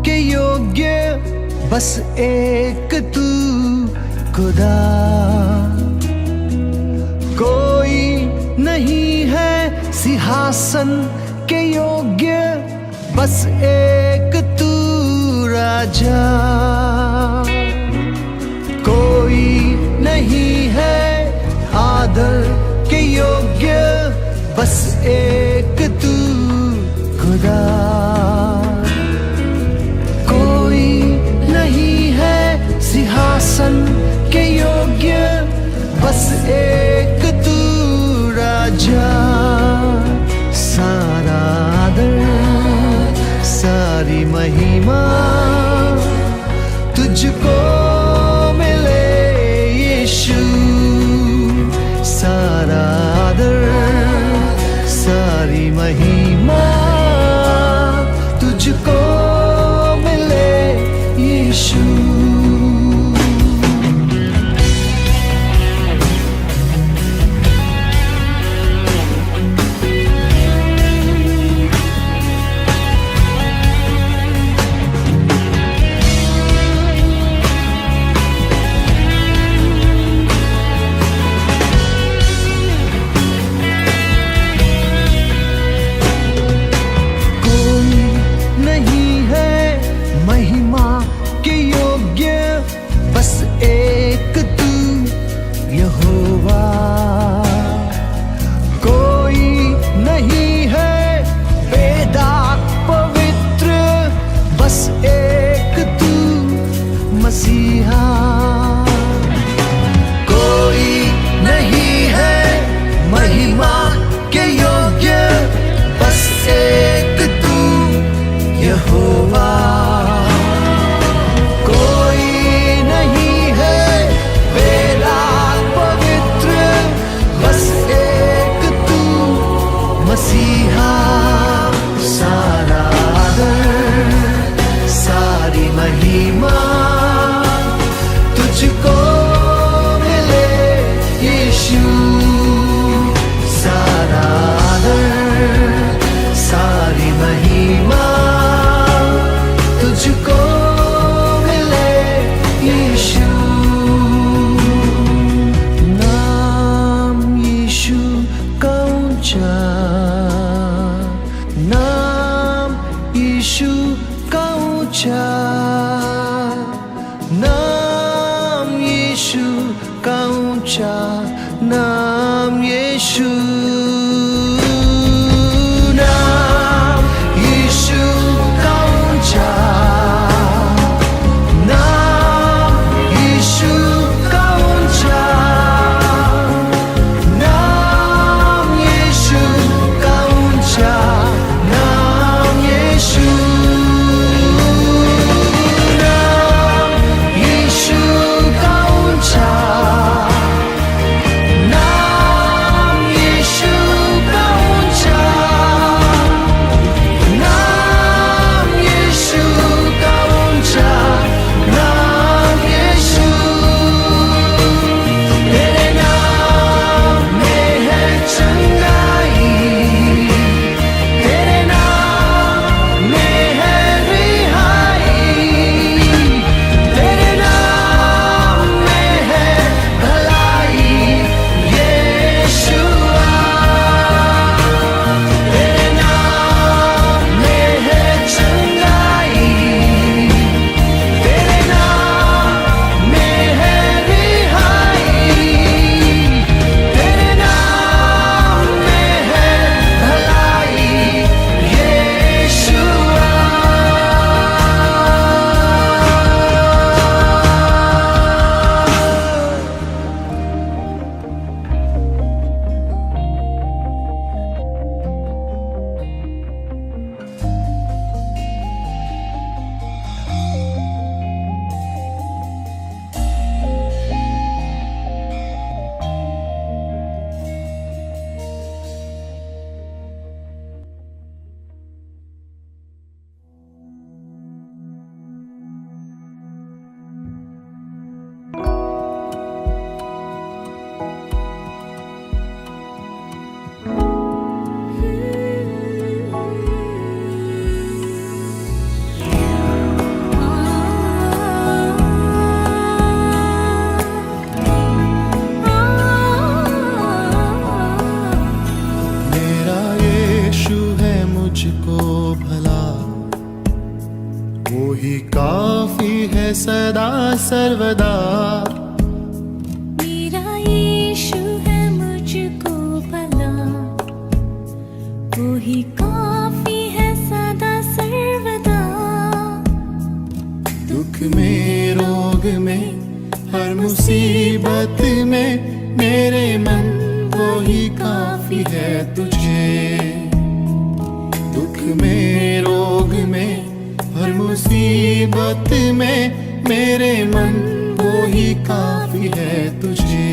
के योग्य बस एक तू खुदा। कोई नहीं है सिंहासन के योग्य बस एक तू राजा। कोई नहीं है आदर के योग्य बस एक तू खुदा। सिंहासन के योग्य बस एक तू राजा। सारा आदर सारी महिमा तुझको मिले यीशु। सारा आदर सारी महिमा तुझको मिले यीशु। बस एक तू यहोवा। कोई नहीं है वेदात पवित्र बस एक तू मसीहा। कोई नहीं है महिमा के योग्य बस एक तू यहोवा। मसीहा सारा आदर सारी महिमा तुझको मिले यीशु। सारा आदर सारी महिमा तुझको मिले यीशु। नाम यीशु का ऊंचा, नाम यीशु का ऊंचा, नाम यीशु का ऊंचा, नाम यीशु। नाम यीशु का ऊंचा, नाम यीशु का ऊंचा, नाम यीशु मुझको भला, वो ही काफी है सदा सर्वदा। मेरा यीशु है मुझको भला, वो ही काफी है सदा सर्वदा। दुख में रोग में हर मुसीबत में मेरे मन वो ही काफी है तुझे। दुख में रोग में हर मुसीबत में मेरे मन वो ही काफी है तुझे।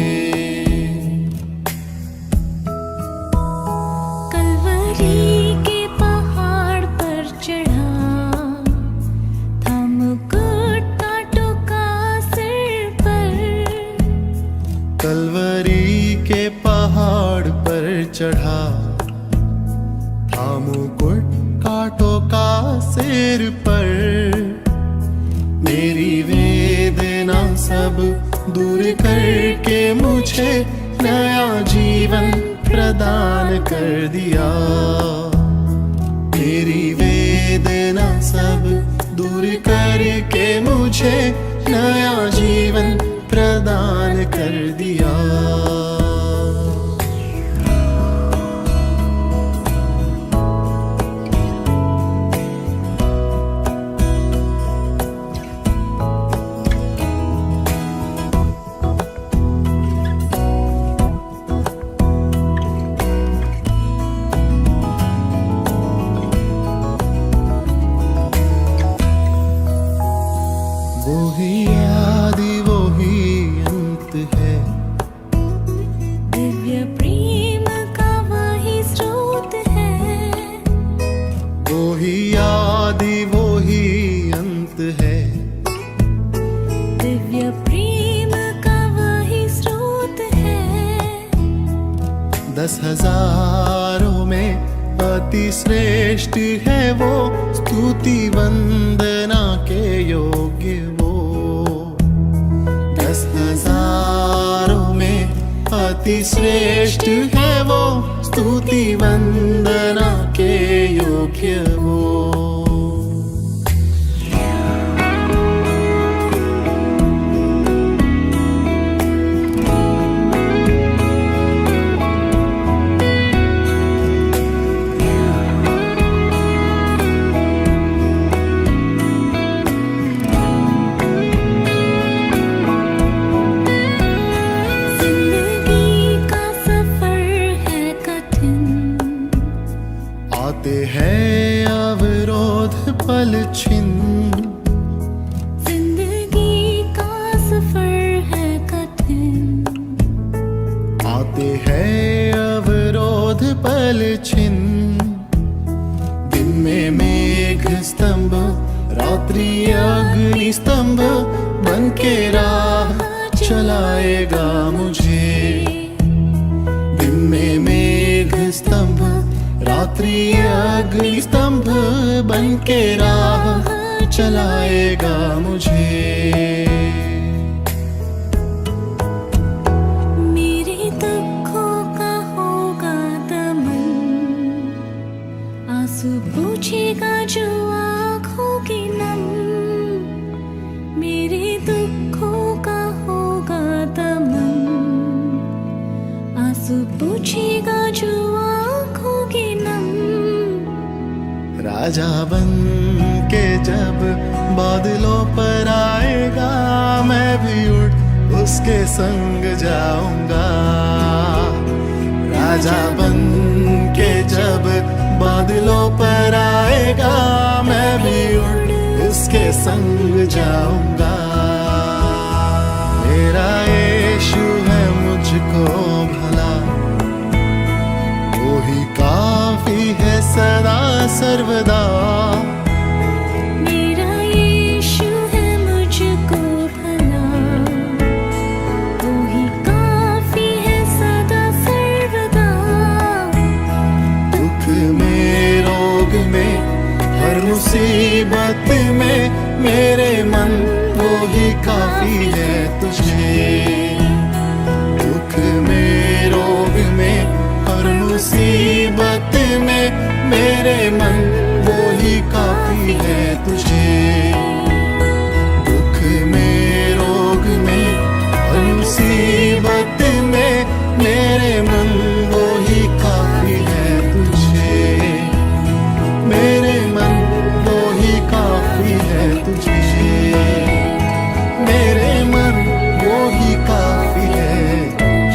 कलवरी के पहाड़ पर चढ़ा, था मुकुट कांटों का सिर पर। कलवरी के पहाड़ पर चढ़ा, था मुकुट कांटों का सिर पर। मेरी वेदना सब दूर करके मुझे नया जीवन प्रदान कर दिया। मेरी वेदना सब दूर करके मुझे नया जीवन प्रदान कर दिया। वो ही आदि वो ही अंत है, दिव्य प्रेम का वही स्रोत है। वो ही आदि वो ही अंत है। दिव्य प्रेम का वही स्रोत है। 10,000 में अति श्रेष्ठ है वो, स्तुति वंदना के योग्य वो। 10,000 में अति श्रेष्ठ है वो, स्तुति वंदना के योग्य वो। आते हैं अवरोध पल छिन्न, जिंदगी का सफर है कठिन। आते हैं अवरोध पल छिन्न। दिन में मेघ स्तंभ, रात्रि अग्नि स्तंभ बन के राह चलाएगा मुझे। दिन में मेघ स्तंभ, रात्रि अग्नि स्तंभ बन के राह चलाएगा मुझे। मेरे दुखों का होगा दमन, आंसू पूछेगा जो आँखों की नम। मेरे दुखों का होगा दमन, आंसू पूछेगा जो आँखों की नम। राजा बन के जब बादलों पर आएगा, मैं भी उड़ उसके संग जाऊंगा। राजा बन के जब बादलों पर आएगा, मैं भी उड़ उसके संग जाऊंगा। मेरा यीशु है मुझको भला, वो ही काफी है सदा सर्वदा। मेरा यीशु है मुझको भला, वो ही काफी है सदा सर्वदा। दुख में रोग में हर मुसीबत में मेरे मन वो ही काफी है तुझे। दुख में रोग में हर मुसीबत में मेरे मेरे मन वो ही काफी है तुझे, दुख में रोग में और मुसीबत में मेरे मन वो ही काफी है तुझे, मेरे मन वो ही काफी है तुझे, मेरे मन वो ही काफी है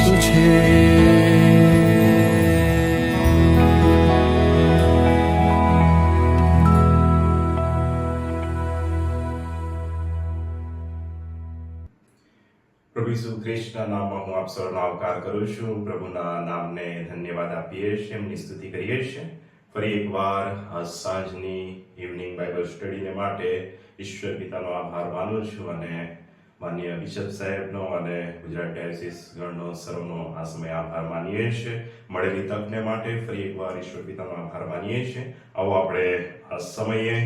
तुझे। પ્રભુ ઈસુ ખ્રિસ્તના નામમાં હું આપ સૌનો આવકાર કરું છું. પ્રભુના નામને ધન્યવાદ આપીએ છીએ, એમની સ્તુતિ કરીએ છીએ. ફરી એકવાર આ સાંજની ઇવનિંગ બાઇબલ સ્ટડીને માટે ઈશ્વર પિતાનો આભાર માનું છું અને માનનીય બિશપ સાહેબનો અને ગુજરાત ડાયોસીસ ગણનો સર્વનો આ સમય આભાર માનીએ છીએ. મળેલી તકને માટે ફરી એકવાર ઈશ્વર પિતાનો આભાર માનીએ છીએ. આવો આપણે આ સમયે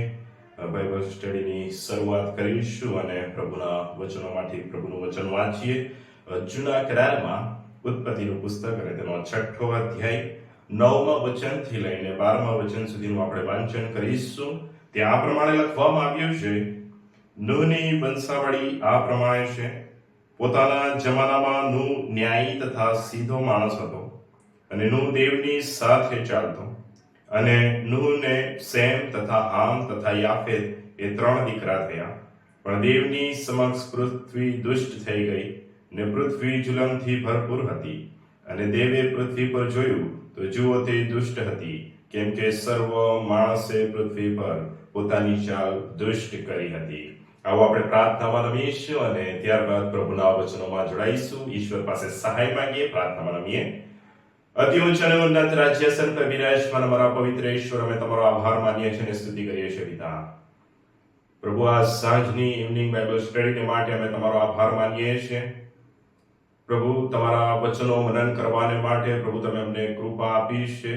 બાઇબલ સ્ટડીની શરૂઆત કરીશું અને પ્રભુના વચનોમાંથી પ્રભુનું વચન વાંચીએ. જૂના કરારમાં ઉત્પત્તિનું પુસ્તક અને તેનો 6ઠ્ઠો અધ્યાય 9મા વચનથી લઈને 12મા વચન સુધીનું આપણે વાંચન કરીશું. ત્યાં આ પ્રમાણે લખવામાં આવ્યું છે, નૂહની વંશાવળી આ પ્રમાણે છે. પોતાના જમાનામાં નૂહ ન્યાયી તથા સીધો માણસ હતો અને નૂહ દેવની સાથે ચાલતો. અને નૂહને સેમ તથા હામ તથા યાફેત એ 3 દીકરા થયા. પણ દેવની સમક્ષ પૃથ્વી દુષ્ટ થઈ ગઈ ને પૃથ્વી જુલમથી ભરપૂર હતી. અને દેવે પૃથ્વી પર જોયું તો જુઓ તે દુષ્ટ હતી, કેમ કે સર્વ માણસે પૃથ્વી પર પોતાની ચાલ દુષ્ટ કરી હતી. આવો આપણે પ્રાર્થનામાં નમીશું અને ત્યારબાદ પ્રભુના વચનોમાં જોડાઈશું. ઈશ્વર પાસે સહાય માંગીએ, પ્રાર્થનામાં નમીએ. અતિ ઉચ્ચ અને ઉન્નત રાજ્યાસન પર બિરાજમાન અમારા પવિત્ર ઈશ્વર, અમે તમારો આભાર માનીએ છીએ અને સ્તુતિ કરીએ છીએ પિતા. પ્રભુ, આ સાંજની ઇવનિંગ બાઇબલ સ્ટડીને માટે અમે તમારો આભાર માનીએ છીએ. પ્રભુ, તમારા વચનો મનન કરવાને માટે પ્રભુ તમે અમને કૃપા આપી છે.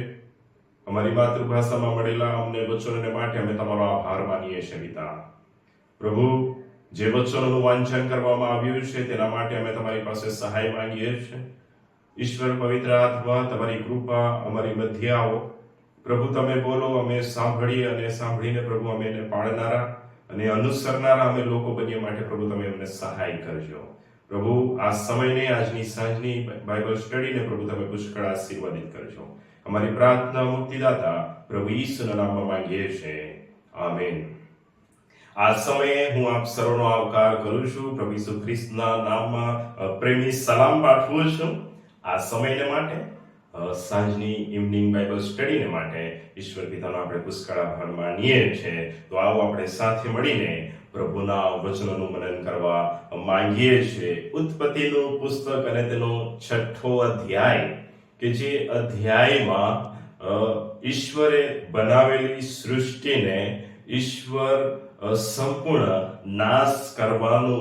અમારી માતૃભાષામાં મળેલા અમને વચનોને માટે અમે તમારો આભાર માનીએ છીએ પિતા. પ્રભુ, જે વચનોનું વાંચન કરવામાં આવ્યું છે તેના માટે અમે તમારી પાસે સહાય માંગીએ છીએ. ઈશ્વર પવિત્ર આત્મા, તમારી કૃપા અમારી મધ્ય આવો. પ્રભુ, તમે બોલો, અમે સાંભળીએ અને સાંભળીને પ્રભુ અમે એને પાળનારા અને અનુસરનારા અમે લોકો બનીએ માટે પ્રભુ તમે અમને સહાય કરજો. પ્રભુ, આ સમયને આજની સાંજની બાઇબલ સ્ટડીને પ્રભુ તમે પુષ્કળ આશીર્વાદિત કરજો. અમારી પ્રાર્થના મુક્તિદાતા પ્રભુ ઈસુના નામમાં માંગીએ છીએ, આમેન. આ સમયે હું આપ સર્વનો આવકાર કરું છું. પ્રભુ ઈસુ ખ્રિસ્તના નામમાં પ્રેમી સલામ પાઠવું છું. આ સમયને માટે સાંજની ઇવનિંગ બાઇબલ સ્ટડીને માટે ઈશ્વર પિતાનો આપણે પુષ્કળ આભાર માનીએ છીએ. તો આવો આપણે સાથે મળીને પ્રભુના વચનોનું મનન કરવા માંગીએ છીએ. ઉત્પત્તિનું પુસ્તક અને તેનો 6ઠ્ઠો અધ્યાય, કે જે અધ્યાયમાં ઈશ્વરે બનાવેલી સૃષ્ટિને ઈશ્વર સંપૂર્ણ નાશ કરવાનો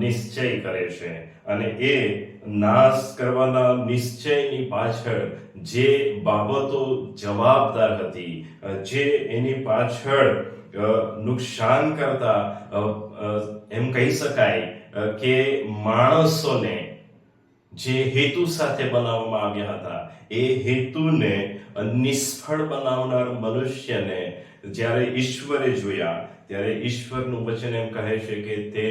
નિશ્ચય કરે છે. અને એ નાશ કરવાના નિશ્ચયની પાછળ જે બાબતો જવાબદાર હતી, જે એની પાછળ નુકસાન કરતા એમ કહી શકાય કે માણસોને જે હેતુ સાથે બનાવવામાં આવ્યા હતા, એ હેતુને નિષ્ફળ બનાવનાર મનુષ્યને જ્યારે ઈશ્વરે જોયા ત્યારે ઈશ્વરનું વચન એમ કહે છે કે તે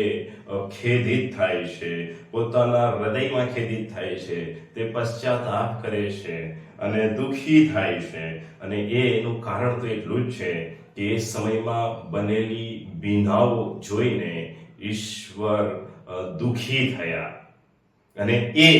ખેદિત થાય છે, પોતાના હૃદયમાં ખેદિત થાય છે, તે પશ્ચાતાપ કરે છે અને દુઃખી થાય છે. અને એનું કારણ તો એટલું જ છે કે એ સમયમાં બનેલી બીનાઓ જોઈને ઈશ્વર દુઃખી થયા. અને એ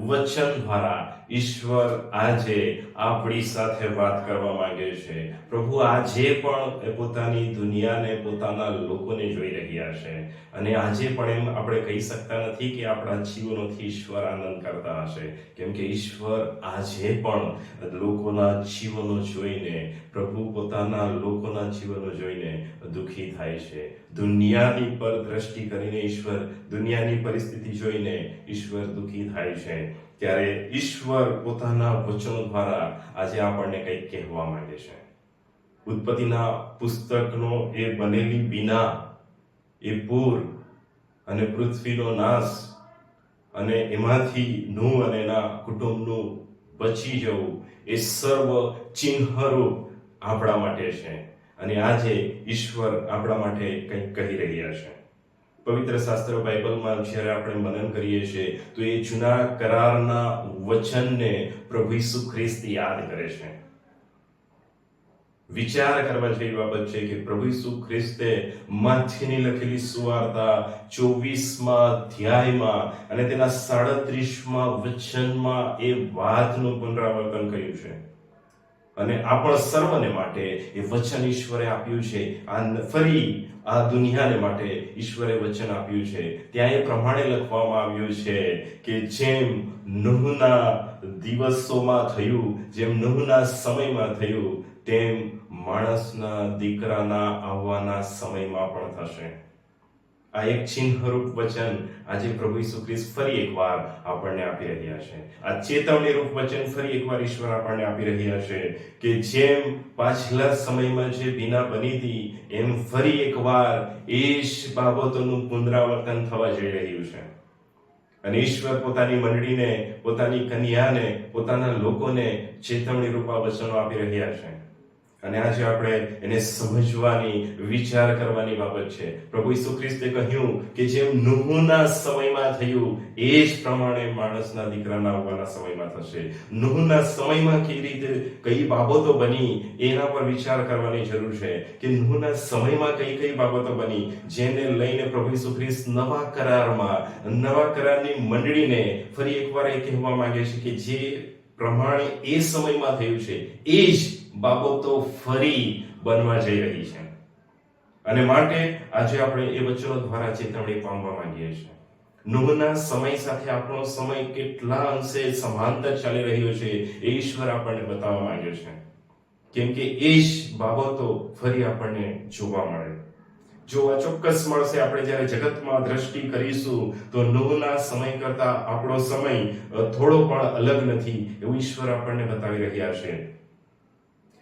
વચન દ્વારા ઈશ્વર આજે આપણી સાથે વાત કરવા માંગે છે. પ્રભુ આજે પણ પોતાની દુનિયાને, પોતાના લોકોને જોઈ રહ્યા છે. અને આજે પણ એમ આપણે કહી શકતા નથી કે આપણા જીવનોથી ઈશ્વર આનંદ કરતા હશે, કેમ કે ઈશ્વર આજે પણ લોકોના જીવનો જોઈને, પ્રભુ પોતાના લોકોના જીવનો જોઈને દુઃખી થાય છે. દુનિયાની પર દ્રષ્ટિ કરીને ઈશ્વર, દુનિયાની પરિસ્થિતિ જોઈને ઈશ્વર દુઃખી થાય છે. ત્યારે ઈશ્વર પોતાના વચનો દ્વારા આજે આપણને કંઈક કહેવા માંગે છે. ઉત્પત્તિના પુસ્તકનો એ બનેલી બીના, એ પૂર અને પૃથ્વીનો નાશ અને એમાંથી નૂહ અને એના કુટુંબનું બચી જવું, એ સર્વ ચિહ્નરૂપ આપણા માટે છે અને આજે ઈશ્વર આપણા માટે કંઈક કહી રહ્યા છે. પવિત્ર શાસ્ત્ર બાઇબલમાં જ્યારે આપણે મનન કરીએ છીએ તો એ જૂના કરારના વચનને પ્રભુ ઈસુ ખ્રિસ્ત યાદ કરે છે. વિચાર કરવા જેવી બાબત છે કે પ્રભુ ઈસુ ખ્રિસ્તે માથેની લખેલી સુવાર્તા 24મા અધ્યાયમાં અને તેના 37મા વચનમાં એ વાતનું પુનરાવર્તન કર્યું છે અને આપણા સર્વને માટે એ વચન ઈશ્વરે આપ્યું છે. ફરી આ દુનિયાને માટે ઈશ્વરે વચન આપ્યું છે. ત્યાં એ પ્રમાણે લખવામાં આવ્યું છે કે જેમ નૂહના દિવસોમાં થયું, જેમ નૂહના સમયમાં થયું, તેમ માણસના દીકરાના આવવાના સમયમાં પણ થશે. આ એક ચિહ્નરૂપ વચન આજે પ્રભુ ઈસુ ખ્રિસ્ત ફરી એકવાર આપણને આપી રહ્યા છે. આ ચેતવણીરૂપ વચન ફરી એકવાર ઈશ્વર આપણને આપી રહ્યા છે કે જેમ પાછલા સમયમાં જે બીના બની હતી એમ ફરી એકવાર એ જ બાબતોનું પુનરાવર્તન થવા જઈ રહ્યું છે. અને ઈશ્વર પોતાની મંડળીને, પોતાની કન્યાને, પોતાના લોકોને ચેતવણીરૂપ આ વચનો આપી રહ્યા છે. અને આજે આપણે એને સમજવાની, વિચાર કરવાની બાબત છે. પ્રભુ ઈસુ ખ્રિસ્તે કહ્યું કે જેમ નૂહના સમયમાં થયું એ જ પ્રમાણે માણસના દીકરાના આવવાના સમયમાં થશે. નૂહના સમયમાં કેવી રીતે કઈ બાબતો બની એના પર વિચાર કરવાની જરૂર છે કે નૂહના સમયમાં કઈ કઈ બાબતો બની જેને લઈને પ્રભુ ઈસુ ખ્રિસ્ત નવા કરારની મંડળીને ફરી એકવાર એ કહેવા માંગે છે કે જે પ્રમાણે એ સમયમાં થયું છે એ જ બાબતો ફરી બનવા જઈ રહી છે. અને માટે આજે આપણે એ વચનો દ્વારા ચેતવણી પામવા માંગીએ છીએ. નૂહના સમય સાથે આપણો સમય કેટલા અંશે સમાંતર ચાલી રહ્યો છે એ ઈશ્વર આપણને બતાવવા માંગ્યો છે. કેમ કે એ જ બાબતો ફરી આપણને જોવા મળે. જોવા ચોક્કસ મળશે. આપણે જ્યારે જગતમાં દ્રષ્ટિ કરીશું તો નૂહના સમય કરતા આપણો સમય થોડો પણ અલગ નથી એવું ઈશ્વર આપણને બતાવી રહ્યા છે.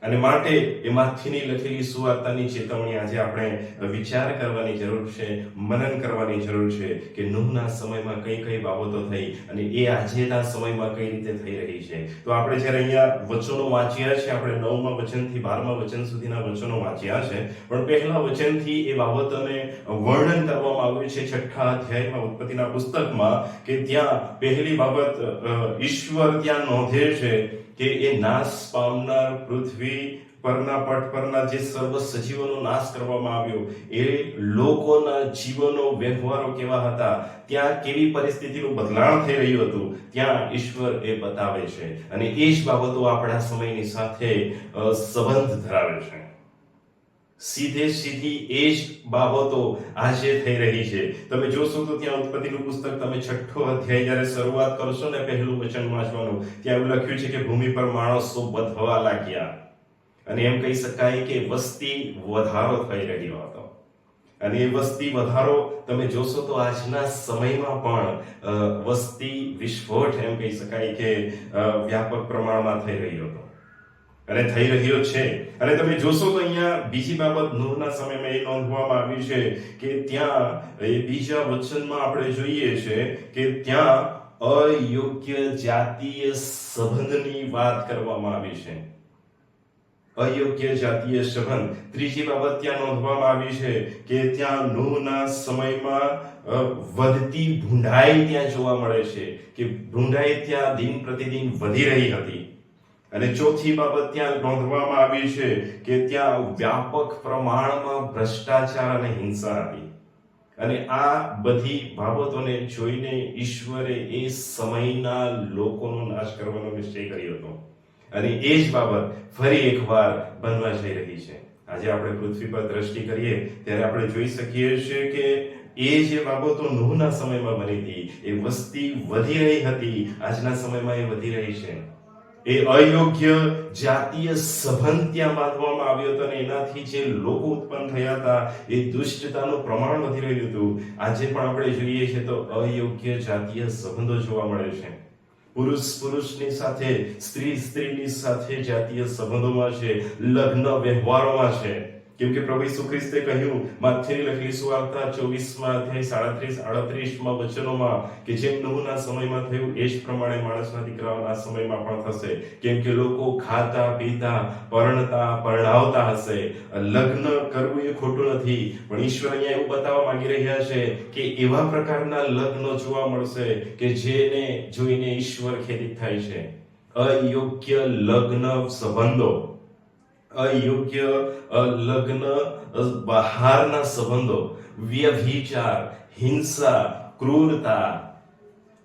અને માટે એમાંથીની લખેલી સુવાર્તાની ચેતવણી આજે આપણે વિચાર કરવાની જરૂર છે, મનન કરવાની જરૂર છે કે નૂહના સમયમાં કઈ કઈ બાબતો થઈ અને એ આજેના સમયમાં કઈ રીતે થઈ રહી છે. તો આપણે જ્યારે અહીંયા વચનો વાંચ્યા છે, આપણે 9મા વચનથી 12મા વચન સુધીના વચનો વાંચ્યા છે, પણ પહેલા વચનથી એ બાબતોને વર્ણન કરવામાં આવ્યું છે 6થા અધ્યાયમાં ઉત્પત્તિના પુસ્તકમાં કે ત્યાં પહેલી બાબત ઈશ્વર ત્યાં નોંધે છે કે એ નાશ પામનાર પૃથ્વી પરના પટ પરના જે સર્વ સજીવોનો નાશ કરવામાં આવ્યો એ લોકોના જીવનો, વ્યવહારો કેવા હતા, ત્યાં કેવી પરિસ્થિતિનું બદલાણ થઈ રહ્યું હતું, ત્યાં ઈશ્વર એ બતાવે છે. અને એ જ બાબતો આપણા સમયની સાથે સંબંધ ધરાવે છે. સીધી એ જ બાબતો આજે થઈ રહી છે. તમે જોશો તો ત્યાં ઉત્પત્તિનું પુસ્તક તમે 6થો અધ્યાય જ્યારે શરૂઆત કરશો ને પહેલું વચન વાંચવાનું, ત્યાં એવું લખ્યું છે કે ભૂમિ પર માણસો વધવા લાગ્યા અને એમ કહી શકાય કે વસ્તી વધારો થઈ રહ્યો હતો. અને એ વસ્તી વધારો તમે જોશો તો આજના સમયમાં પણ વસ્તી વિસ્ફોટ એમ કહી શકાય કે વ્યાપક પ્રમાણમાં થઈ રહ્યો હતો અને થઈ રહ્યો છે. અને તમે જોશો તો અહીંયા બીજી બાબત નૂહના સમયમાં એ નોંધવામાં આવી છે કે ત્યાં એ બીજા વચનમાં આપણે જોઈએ છે કે ત્યાં અયોગ્ય જાતીય સંબંધની વાત કરવામાં આવી છે. અયોગ્ય જાતીય સંબંધ. ત્રીજી બાબત ત્યાં નોંધવામાં આવી છે કે ત્યાં નૂહના સમયમાં વધતી ભૂંડાઈ ત્યાં જોવા મળે છે કે ભૂંડાઈ ત્યાં દિન પ્રતિદિન વધી રહી હતી. અને ચોથી બાબત ત્યાં નોંધવામાં આવી છે કે ત્યાં વ્યાપક પ્રમાણમાં ભ્રષ્ટાચાર અને હિંસા હતી. અને આ બધી બાબતોને જોઈને ઈશ્વરે એ સમયના લોકોનો નાશ કરવાનો નિશ્ચય કર્યો હતો. અને એ જ બાબત ફરી એકવાર બનવા જઈ રહી છે. આજે આપણે પૃથ્વી પર દ્રષ્ટિ કરીએ ત્યારે આપણે જોઈ શકીએ છીએ કે એ જે બાબતો નૂહના સમયમાં બની હતી, એ વસ્તી વધી રહી હતી, આજના સમયમાં એ વધી રહી છે. એ અયોગ્ય જાતીય સંબંધ ત્યાં બાંધવામાં આવ્યો હતો અને એનાથી જે લોકો ઉત્પન્ન થયા હતા એ દુષ્ટતાનું પ્રમાણ વધી રહ્યું હતું. આજે પણ આપણે જોઈએ છીએ તો અયોગ્ય જાતીય સંબંધો જોવા મળે છે. પુરુષ પુરુષની સાથે, સ્ત્રી સ્ત્રીની સાથે જાતીય સંબંધોમાં છે, લગ્ન વ્યવહારોમાં છે કેમ કે પ્રભુ ઈસુ ખ્રિસ્તે કહ્યું માથેની લખેલી સુવાર્તા 24 અધ્યાય 37-38 વચનોમાં કે જેમ નૂહના સમયમાં થયું એ જ પ્રમાણે માણસના દીકરાઓના સમયમાં પણ થશે. કેમ કે લોકો ખાતા પીતા પરણતા પરણાવતા હશે. લગ્ન કરવું એ ખોટું નથી, પણ ઈશ્વર અહીંયા એવું બતાવવા માંગી રહ્યા છે કે એવા પ્રકારના લગ્ન જોવા મળશે કે જેને જોઈને ઈશ્વર ખેદિત થાય છે. અયોગ્ય લગ્ન સંબંધો, અયોગ્ય લગ્ન બહારના સંબંધો, વ્યભિચાર, હિંસા, ક્રૂરતા,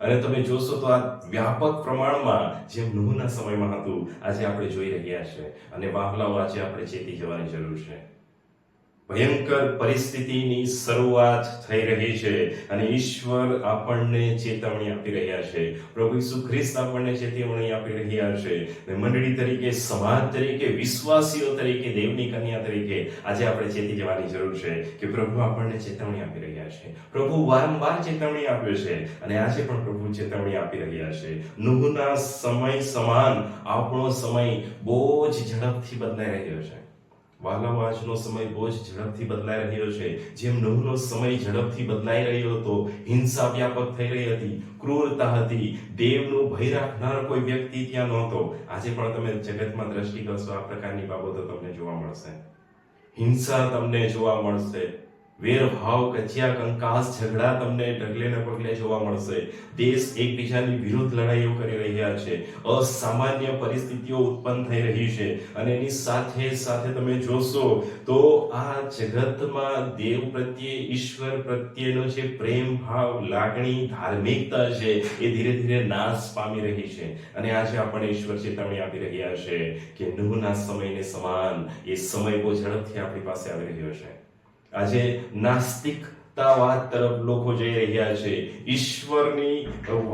અને તમે જોશો તો આ વ્યાપક પ્રમાણમાં જેમ નૂહના સમયમાં હતું આજે આપણે જોઈ રહ્યા છે. અને વહાલાઓ, આજે આપણે ચેતી જવાની જરૂર છે. ભયંકર પરિસ્થિતિની શરૂઆત થઈ રહી છે અને ઈશ્વર આપણને ચેતવણી આપી રહ્યા છે. પ્રભુ ઈસુ ખ્રિસ્ત આપણને ચેતવણી આપી રહ્યા છે. મંડળી તરીકે, સમાજ તરીકે, વિશ્વાસીઓ તરીકે, દેવની કન્યા તરીકે આજે આપણે ચેતી જવાની જરૂર છે કે પ્રભુ આપણને ચેતવણી આપી રહ્યા છે. પ્રભુ વારંવાર ચેતવણી આપે છે અને આજે પણ પ્રભુ ચેતવણી આપી રહ્યા છે. નૂહના સમય સમાન આપણો સમય બહુ જ ઝડપથી બદલાઈ રહ્યો છે. વાલાઓ, આજનો સમય બહુ જ ઝડપથી બદલાઈ રહ્યો છે. જેમ નૂહનો સમય ઝડપથી બદલાઈ રહ્યો હતો, હિંસા વ્યાપક થઈ રહી હતી, ક્રૂરતા હતી, દેવનો ભય રાખનાર કોઈ વ્યક્તિ ત્યાં નહોતો. આજે પણ તમે જગતમાં દ્રષ્ટિ કરશો આ પ્રકારની બાબતો તમને જોવા મળશે. હિંસા તમને જોવા મળશે, વેરભાવ, કચિયા કંકાસ, ઝઘડા તમને ઢગલે ને પગલે જોવા મળશે. દેશ એકબીજાની વિરુદ્ધ લડાઈઓ કરી રહ્યા છે. અસામાન્ય પરિસ્થિતિઓ ઉત્પન્ન થઈ રહી છે અને એની સાથે સાથે તમે જોશો તો આ જગતમાં દેવ પ્રત્યે, ઈશ્વર પ્રત્યેનો જે પ્રેમ ભાવ, લાગણી, ધાર્મિકતા છે એ ધીરે ધીરે નાશ પામી રહી છે. અને આજે આપણને ઈશ્વર ચેતવણી આપી રહ્યા છે કે નૂહના સમયને સમાન એ સમય બહુ ઝડપથી આપણી પાસે આવી રહ્યો છે. આજે નાસ્તિકતાવાદ તરફ લોકો જઈ રહ્યા છે. ઈશ્વરની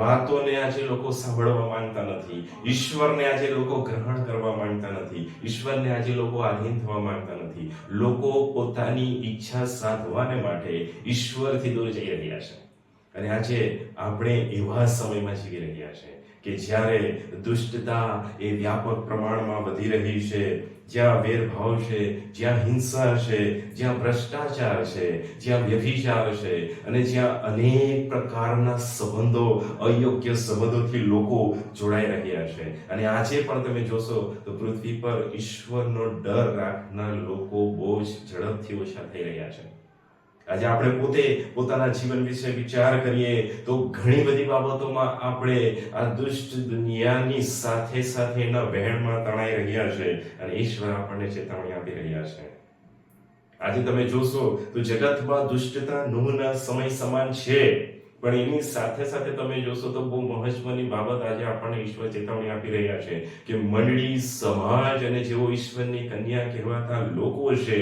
વાતોને આજે લોકો સાંભળવા માંગતા નથી. ઈશ્વરને આજે લોકો ગ્રહણ કરવા માંગતા નથી. ઈશ્વરને આજે લોકો આધીન થવા માંગતા નથી. લોકો પોતાની ઈચ્છા સાધવાને માટે ઈશ્વરથી દૂર જઈ રહ્યા છે. અને આજે આપણે એવા સમયમાં જીવી રહ્યા છે કે જ્યારે દુષ્ટતા એ વ્યાપક પ્રમાણમાં વધી રહી છે, જ્યાં વેરભાવ છે, જ્યાં હિંસા છે, જ્યાં ભ્રષ્ટાચાર છે, જ્યાં વ્યભિચાર છે અને જ્યાં અનેક પ્રકારના સંબંધો, અયોગ્ય સંબંધોથી લોકો જોડાઈ રહ્યા છે. અને આજે પણ તમે જોશો તો પૃથ્વી પર ઈશ્વરનો ડર રાખનાર લોકો બહુ જ ઝડપથી ઓછા થઈ રહ્યા છે. આજે આપણે પોતે પોતાના જીવન વિશે વિચાર કરીએ તો ઘણી બધી બાબતોમાં આપણે આ દુષ્ટ દુનિયાની સાથે સાથે એના વહેણમાં તણાઈ રહ્યા છે અને ઈશ્વર આપણને ચેતવણી આપી રહ્યા છે. આજે તમે જોશો તો જગતમાં દુષ્ટતા નૂહના સમય સમાન છે, પણ એની સાથે સાથે તમે જોશો તો બહુ મહત્વની બાબત આજે આપણને ઈશ્વર ચેતવણી આપી રહ્યા છે કે મંડળી, સમાજ અને જેઓ ઈશ્વરની કન્યા કહેવાતા લોકો છે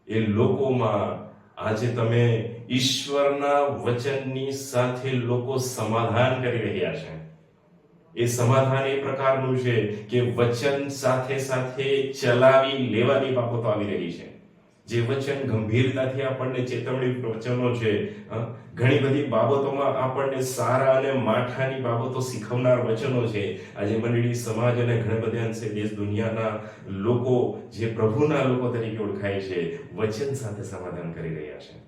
એ લોકોમાં આજે તમે ઈશ્વરના વચનની સાથે લોકો સમાધાન કરી રહ્યા છે. એ સમાધાન એ પ્રકારનું છે કે વચન સાથે સાથે ચલાવી લેવાની બાબતો આવી રહી છે. જે વચન ગંભીરતાથી આપણને ચેતવણી વચનો છે, ઘણી બધી બાબતોમાં આપણને સારા અને માઠાની બાબતો શીખવનાર વચનો છે. આજે મંડળી, સમાજ અને ઘણા બધા અંશે દેશ દુનિયાના લોકો જે પ્રભુના લોકો તરીકે ઓળખાય છે, વચન સાથે સમાધાન કરી રહ્યા છે.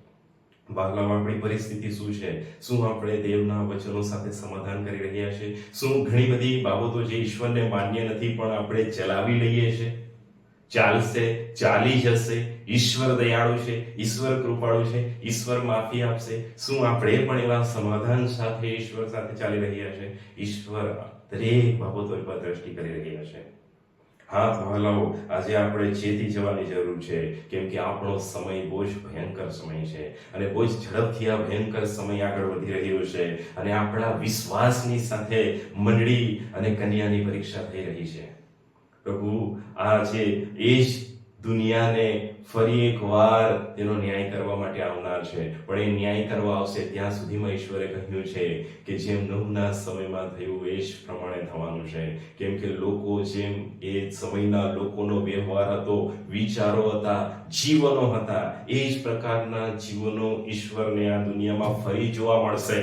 બાગલામાં આપણી પરિસ્થિતિ શું છે? શું આપણે દેવના વચનો સાથે સમાધાન કરી રહ્યા છે? શું ઘણી બધી બાબતો જે ઈશ્વરને માન્ય નથી પણ આપણે ચલાવી લઈએ છીએ? ચાલશે, ચાલી જશે, ઈશ્વર દયાળુ છે, ઈશ્વર કૃપાળુ છે, ઈશ્વર માફી આપશે. શું આપણે પણ એવા સમાધાન સાથે ઈશ્વર સાથે ચાલી રહ્યા છે? ઈશ્વર દરેક બાબતો પર દ્રષ્ટિ કરી રહ્યા છે. હા વહાલાઓ, આજે આપણે ચેતી જવાની જરૂર છે કેમ કે આપણો સમય બહુ જ ભયંકર સમય છે અને બહુ જ ઝડપથી આ ભયંકર સમય આગળ વધી રહ્યો છે અને આપણા વિશ્વાસની સાથે મંડળી અને કન્યાની પરીક્ષા થઈ રહી છે. પ્રભુ આજે એ જ દુનિયાને ફરી એકવાર તેનો ન્યાય કરવા માટે આવનાર છે. પણ એ ન્યાય કરવા આવશે ત્યાં સુધીમાં ઈશ્વરે કહ્યું છે કે જેમ નૂહના સમયમાં થયું એ જ પ્રમાણે થવાનું છે. કેમ કે લોકો જેમ એ સમયના લોકોનો વ્યવહાર હતો, વિચારો હતા, જીવનો હતા, એ જ પ્રકારના જીવનો ઈશ્વરને આ દુનિયામાં ફરી જોવા મળશે.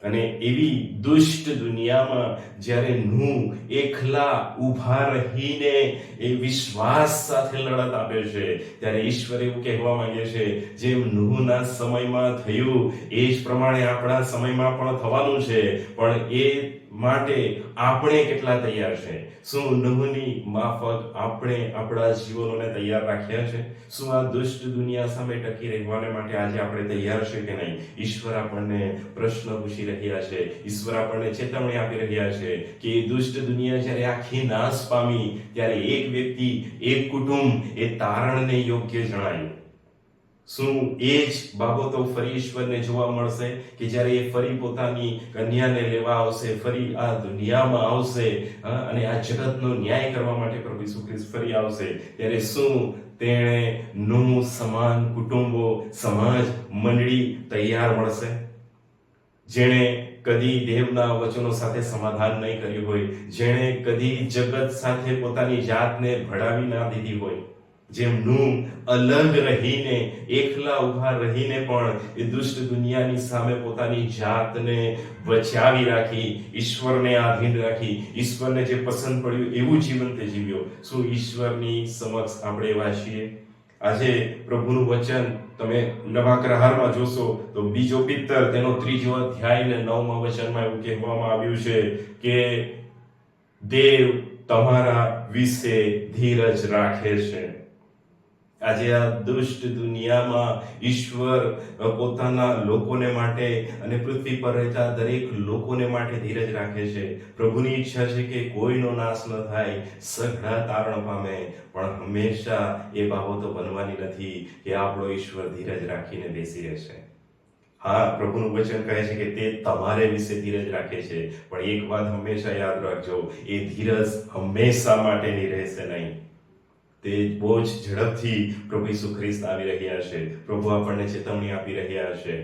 અને એવી દુષ્ટ દુનિયામાં જ્યારે નૂહ એકલા ઊભા રહીને એ વિશ્વાસ સાથે લડત આપે છે, ત્યારે ઈશ્વર એવું કહેવા માંગે છે, જેમ નૂહના સમયમાં થયું એ જ પ્રમાણે આપણા સમયમાં પણ થવાનું છે, પણ એ માટે આપણે કેટલા તૈયાર છે? શું નૂહની માફક આપણે આપણા જીવનોને તૈયાર રાખ્યા છે? શું આ દુષ્ટ દુનિયા સામે ટકી રહેવાને માટે આજે આપણે તૈયાર છે કે નહીં? ઈશ્વર આપણને પ્રશ્ન પૂછી રહ્યા છે, ઈશ્વર આપણને ચેતવણી આપી રહ્યા છે કે એ દુષ્ટ દુનિયા જ્યારે આખી નાશ પામી ત્યારે એક વ્યક્તિ, એક કુટુંબ એ તારણને યોગ્ય જણાયું. શું એ જ બાબતો ફરી ઈશ્વરને જોવા મળશે કે જ્યારે એ ફરી પોતાની કન્યાને લેવા આવશે, ફરી આ દુનિયામાં આવશે અને આ જગતનો ન્યાય કરવા માટે પ્રભુ ઈસુ ખ્રિસ્ત ફરી આવશે, ત્યારે શું તેણે નૂહ સમાન કુટુંબો, સમાજ, મંડળી તૈયાર મળશે? જેણે કદી દેવના વચનો સાથે સમાધાન નહીં કર્યું હોય, જેણે કદી જગત સાથે પોતાની જાતને ભડાવી ના દીધી હોય, જેમ નૂહ અલગ રહીને, એકલા ઊભા રહીને પણ એ દુષ્ટ દુનિયાની સામે પોતાની જાતને બચાવી રાખી, ઈશ્વરને આધીન રાખી, ઈશ્વરને જે પસંદ પડ્યું એવું જીવન તે જીવ્યો. શું ઈશ્વરની સમક્ષ આપણે એવા છીએ? આજે પ્રભુનું વચન તમે નવા કરારમાં જોશો તો બીજો પિત્તર તેનો 3 અધ્યાય ને 9મા વચનમાં એવું કહેવામાં આવ્યું છે કે દેવ તમારા વિશે ધીરજ રાખે છે. આજે આ દુષ્ટ દુનિયામાં ઈશ્વર પોતાના લોકોને માટે અને પૃથ્વી પર રહેતા દરેક લોકોને માટે ધીરજ રાખે છે. પ્રભુની ઈચ્છા છે કે કોઈનો નાશ ન થાય, સઘળા તારણ પામે, પણ હંમેશા એ બાબતો બનવાની નથી કે આપણો ઈશ્વર ધીરજ રાખીને બેસી રહેશે. હા, પ્રભુનું વચન કહે છે કે તે તમારે વિશે ધીરજ રાખે છે, પણ એક વાત હંમેશા યાદ રાખજો, એ ધીરજ હંમેશા માટેની રહેશે નહીં. તે બહુ જ ઝડપથી પ્રભુ ઈસુ ખ્રિસ્ત આવી રહ્યા છે. પ્રભુ આપણને ચેતવણી આપી રહ્યા છે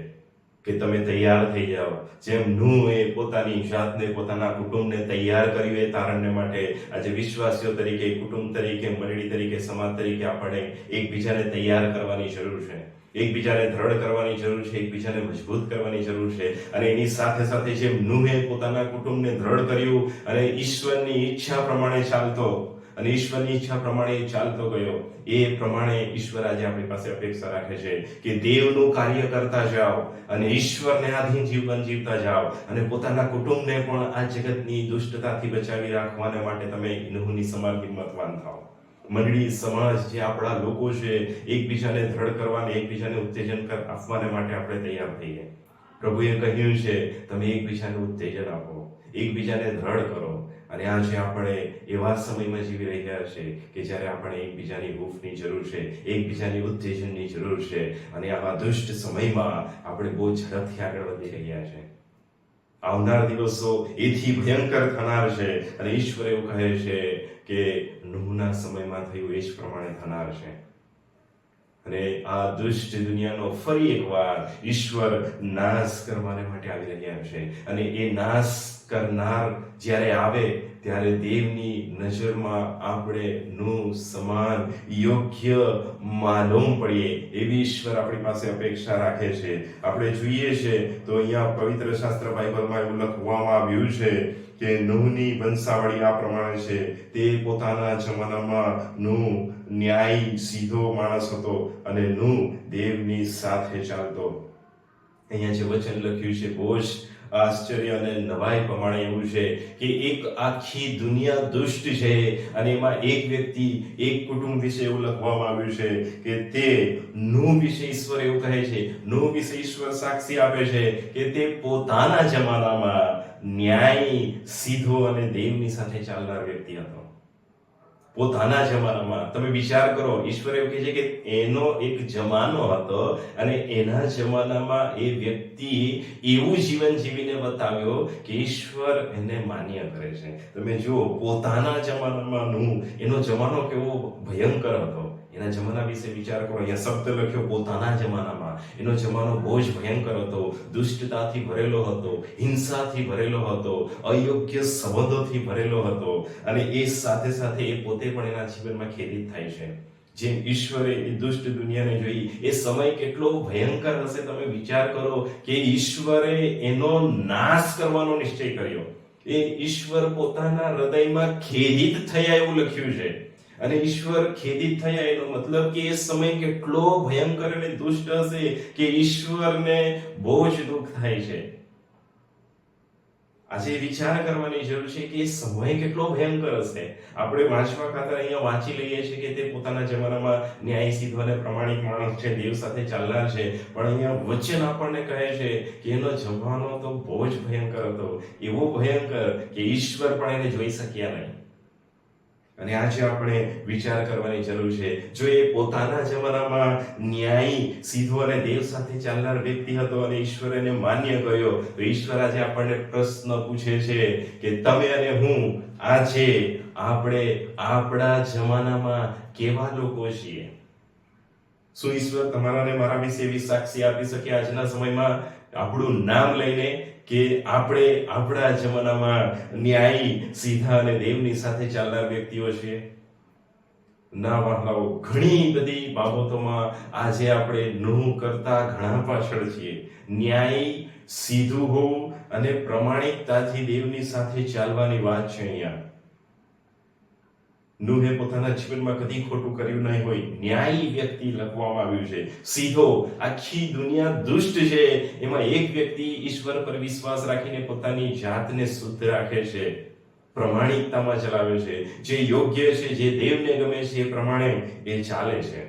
કે તમે તૈયાર થઈ જાઓ. જેમ નૂહે પોતાની જાતને, પોતાના કુટુંબને તૈયાર કર્યું એ તારણને માટે, આજે વિશ્વાસીઓ તરીકે, કુટુંબ તરીકે, મંડળી તરીકે, સમાજ તરીકે આપણે એકબીજાને તૈયાર કરવાની જરૂર છે, એકબીજાને દ્રઢ કરવાની જરૂર છે, એકબીજાને મજબૂત કરવાની જરૂર છે. અને એની સાથે સાથે જેમ નૂહે પોતાના કુટુંબને દ્રઢ કર્યું અને ઈશ્વરની ઈચ્છા પ્રમાણે ચાલતો અને ઈશ્વરની ઈચ્છા પ્રમાણે ચાલતો ગયો, એ પ્રમાણે ઈશ્વર આજે આપણી પાસે અપેક્ષા રાખે છે કે દેવનું કાર્ય કરતા જાઓ અને ઈશ્વરને આધીન જીવન જીવતા જાઓ અને પોતાના કુટુંબને પણ આ જગતની દુષ્ટતાથી બચાવી રાખવાને માટે તમે નૂહની સમાન હિંમતવાન થાઓ. મંડળી, સમાજ, જે આપણા લોકો છે, એકબીજાને દ્રઢ કરવાને, એકબીજાને ઉત્તેજન આપવાને માટે આપણે તૈયાર થઈએ. પ્રભુએ કહ્યું છે તમે એકબીજાને ઉત્તેજન આપો, એકબીજાને દ્રઢ કરો. અને આજે આપણે એવા સમયમાં જીવી રહ્યા છે કે જ્યારે આપણે એકબીજાની હૂંફની જરૂર છે, એકબીજાની ઉત્તેજનની જરૂર છે. અને આવા દુષ્ટ સમયમાં આપણે બહુ ઝડપથી આગળ વધી રહ્યા છે. આવનાર દિવસો એથી ભયંકર થનાર છે અને ઈશ્વર એવું કહે છે કે નૂહના સમયમાં થયું એ જ પ્રમાણે થનાર છે. અને આ દુષ્ટ દુનિયાનો ફરી એકવાર ઈશ્વર નાશ કરવાને માટે આવી રહ્યા છે. અને એ નાશ કરનાર જ્યારે આવે ત્યારે દેવની નજરમાં આપણે નૂહ સમાન યોગ્ય માલુમ પડીએ એવી ઈશ્વર આપણી પાસે અપેક્ષા રાખે છે. આપણે જોઈએ છે તો અહીંયા પવિત્ર શાસ્ત્ર બાઇબલમાં એવું લખવામાં આવ્યું છે કે નૂહની વંશાવળી આ પ્રમાણે છે. તે પોતાના જમાનામાં નૂહ ન્યાયી, સીધો માણસ હતો અને નૂહ દેવની સાથે ચાલતો. અહીંયા જે વચન લખ્યું છે બહુ જ આશ્ચર્ય અને નવાઈ પ્રમાણે એવું છે કે એક આખી દુનિયા દુષ્ટ છે અને એમાં એક વ્યક્તિ, એક કુટુંબ વિશે એવું લખવામાં આવ્યું છે કે તે નૂહ વિશે ઈશ્વર એવું કહે છે, નૂહ વિશે ઈશ્વર સાક્ષી આપે છે કે તે પોતાના જમાનામાં ન્યાયી, સીધો અને દેવની સાથે ચાલનાર વ્યક્તિ હતો. પોતાના જમાનામાં તમે વિચાર કરો, ઈશ્વર એવું કહે છે કે એનો એક જમાનો હતો અને એના જમાનામાં એ વ્યક્તિ એવું જીવન જીવીને બતાવ્યો કે ઈશ્વર એને માન્ય કરે છે. તમે જુઓ, પોતાના જમાનામાં નૂહ, એનો જમાનો કેવો ભયંકર હતો. એના જમાના વિશે વિચાર કરો. અહીંયા શબ્દ લખ્યો પોતાના જમાનામાં. એનો જમાનો બહુ જ ભયંકર હતો, દુષ્ટતાથી ભરેલો હતો, હિંસાથી ભરેલો હતો, અયોગ્ય સંબંધોથી ભરેલો હતો અને એ સાથે સાથે એ પોતે પણ એના જીવનમાં ખેદિત થાય છે. જેમ ઈશ્વરે એ દુષ્ટ દુનિયાને જોઈ, એ સમય કેટલો ભયંકર હશે તમે વિચાર કરો કે ઈશ્વરે એનો નાશ કરવાનો નિશ્ચય કર્યો. એ ઈશ્વર પોતાના હૃદયમાં ખેદિત થયા એવું લખ્યું છે. અને ઈશ્વર ખેદિત થયા એનો મતલબ કે એ સમય કેટલો ભયંકર અને દુષ્ટ હશે કે ઈશ્વરને બહુ જ દુઃખ થાય છે. આજે વિચાર કરવાની જરૂર છે કે એ સમય કેટલો ભયંકર હશે. આપણે વાંચવા ખાતર અહીંયા વાંચી લઈએ છીએ કે તે પોતાના જમાનામાં ન્યાયી, સીધો અને પ્રમાણિક માણસ છે, દેવ સાથે ચાલનાર છે, પણ અહીંયા વચન આપણને કહે છે કે એનો જમાનો તો બહુ જ ભયંકર હતો, એવો ભયંકર કે ઈશ્વર પણ એને જોઈ શક્યા નહીં. અને આજે આપણે વિચાર કરવાની જરૂર છે. જો એ પોતાના જમાનામાં ન્યાયી, સીધો અને દેવ સાથે ચાલનાર વ્યક્તિ હતો અને ઈશ્વર એને માન્ય કર્યો, તો ઈશ્વર આજે આપણને પ્રશ્ન પૂછે છે કે તમે અને હું આજે આપણે આપણા જમાનામાં કેવા લોકો છીએ? શું ઈશ્વર તમારા અને મારા વિશે એવી સાક્ષી આપી શકે આજના સમયમાં આપણું નામ લઈને કે આપણે આપણા જમાનામાં ન્યાયી, સીધા અને દેવની સાથે ચાલનાર વ્યક્તિઓ છીએ? ના વહાલાઓ, ઘણી બધી બાબતોમાં આજે આપણે નૂહ કરતા ઘણા પાછળ છીએ. ન્યાયી, સીધું હોવું અને પ્રમાણિકતાથી દેવની સાથે ચાલવાની વાત છે. અહીંયા નૂહે પોતાના જીવનમાં કદી ખોટું કર્યું નહીં હોય, ન્યાયી વ્યક્તિ લખવામાં આવ્યું છે. સીધો, આખી દુનિયા દુષ્ટ છે, એમાં એક વ્યક્તિ ઈશ્વર પર વિશ્વાસ રાખીને પોતાની જાતને શુદ્ધ રાખે છે, પ્રમાણિકતામાં ચલાવે છે, જે યોગ્ય છે, જે દેવને ગમે છે એ પ્રમાણે એ ચાલે છે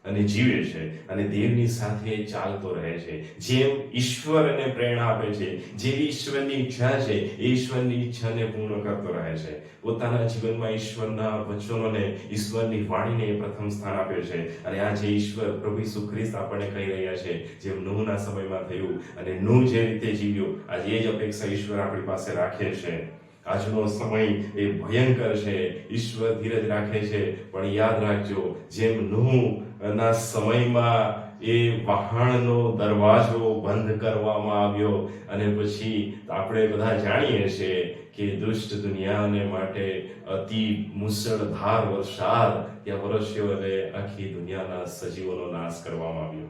અને જીવે છે અને દેવની સાથે ચાલતો રહે છે. જેમ ઈશ્વર એને પ્રેરણા આપે છે, જેવી ઈશ્વરની ઈચ્છા છે એ ઈશ્વરની ઈચ્છાને પૂર્ણ કરતો રહે છે. પોતાના જીવનમાં ઈશ્વરના વચનોને, ઈશ્વરની વાણીને પ્રથમ સ્થાન આપે છે. અને આજે ઈશ્વર પ્રભુ ઈસુ ખ્રિસ્ત આપણને કહી રહ્યા છે, જેમ નૂહના સમયમાં થયું અને નૂહ જે રીતે જીવ્યો, આજે એ જ અપેક્ષા ઈશ્વર આપણી પાસે રાખે છે. આજનો સમય એ ભયંકર છે, ઈશ્વર ધીરજ રાખે છે, પણ યાદ રાખજો, જેમ નૂહના સમયમાં એ વહાણનો દરવાજો બંધ કરવામાં આવ્યો અને પછી આપણે બધા જાણીએ છીએ કે દુષ્ટ દુનિયાને માટે અતિ મુસળધાર વરસાદ ત્યાં વરસ્યો અને આખી દુનિયાના સજીવોનો નાશ કરવામાં આવ્યો.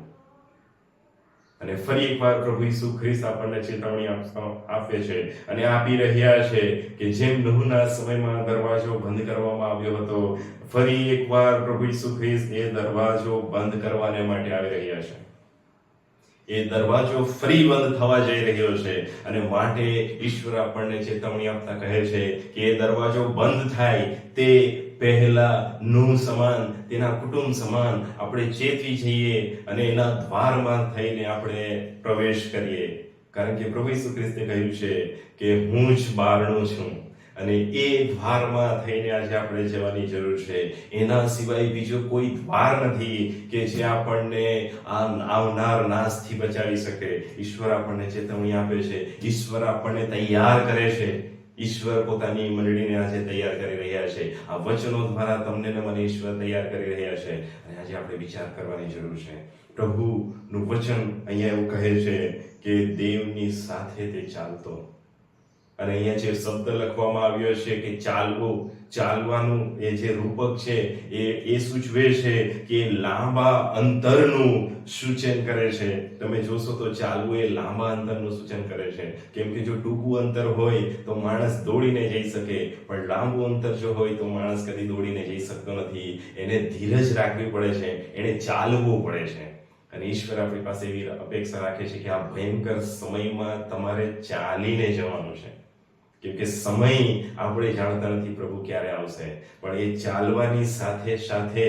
અને ફરી એકવાર પ્રભુ ઈસુ ખ્રિસ્ત આપણને ચેતવણી આપે છે અને આપી રહ્યા છે કે જેમ નૂહના સમયમાં દરવાજો બંધ કરવામાં આવ્યો હતો, ફરી એકવાર પ્રભુ ઈસુ ખ્રિસ્ત એ દરવાજો બંધ કરવાને માટે આવી રહ્યા છે. એ દરવાજો ફરી બંધ થવા જઈ રહ્યો છે અને માટે ઈશ્વર આપણને ચેતવણી આપતા કહે છે કે એ દરવાજો બંધ થાય તે પહેલા નૂહ સમાન, તેના કુટુંબ સમાન આપણે ચેતવી જઈએ અને એના દ્વારમાં થઈને આપણે પ્રવેશ કરીએ. કારણ કે પ્રભુ ઈસુ ખ્રિસ્તે કહ્યું છે કે હું જ બારણું છું અને એ દ્વારમાં થઈને આજે આપણે જવાની જરૂર છે. એના સિવાય બીજો કોઈ દ્વાર નથી કે જે આપણને આ આવનાર નાશથી બચાવી શકે. ઈશ્વર આપણને ચેતવણી આપે છે, ઈશ્વર આપણને તૈયાર કરે છે. ઈશ્વર પોતાની મંડળીને આજે તૈયાર કરી રહ્યા છે. આ વચનો દ્વારા તમને ને મને ઈશ્વર તૈયાર કરી રહ્યા છે અને આજે આપણે વિચાર કરવાની જરૂર છે. પ્રભુનું વચન અહીંયા એવું કહે છે કે દેવની સાથે તે ચાલતો. અને અહીંયા જે શબ્દ લખવામાં આવ્યો છે કે ચાલવું, ચાલવાનું એ જે રૂપક છે એ સૂચવે છે કે લાંબા અંતરનું સૂચન કરે છે. તમે જોશો તો ચાલવું એ લાંબા અંતરનું સૂચન કરે છે. કેમ કે જો ટૂંકું અંતર હોય તો માણસ દોડીને જઈ શકે, પણ લાંબુ અંતર જો હોય તો માણસ કદી દોડીને જઈ શકતો નથી. એને ધીરજ રાખવી પડે છે, એને ચાલવું પડે છે. અને ઈશ્વર આપણી પાસે એવી અપેક્ષા રાખે છે કે આ ભયંકર સમયમાં તમારે ચાલીને જવાનું છે. કેમ કે સમય આપણે જાણતા નથી પ્રભુ ક્યારે આવશે, પણ એ ચાલવાની સાથે સાથે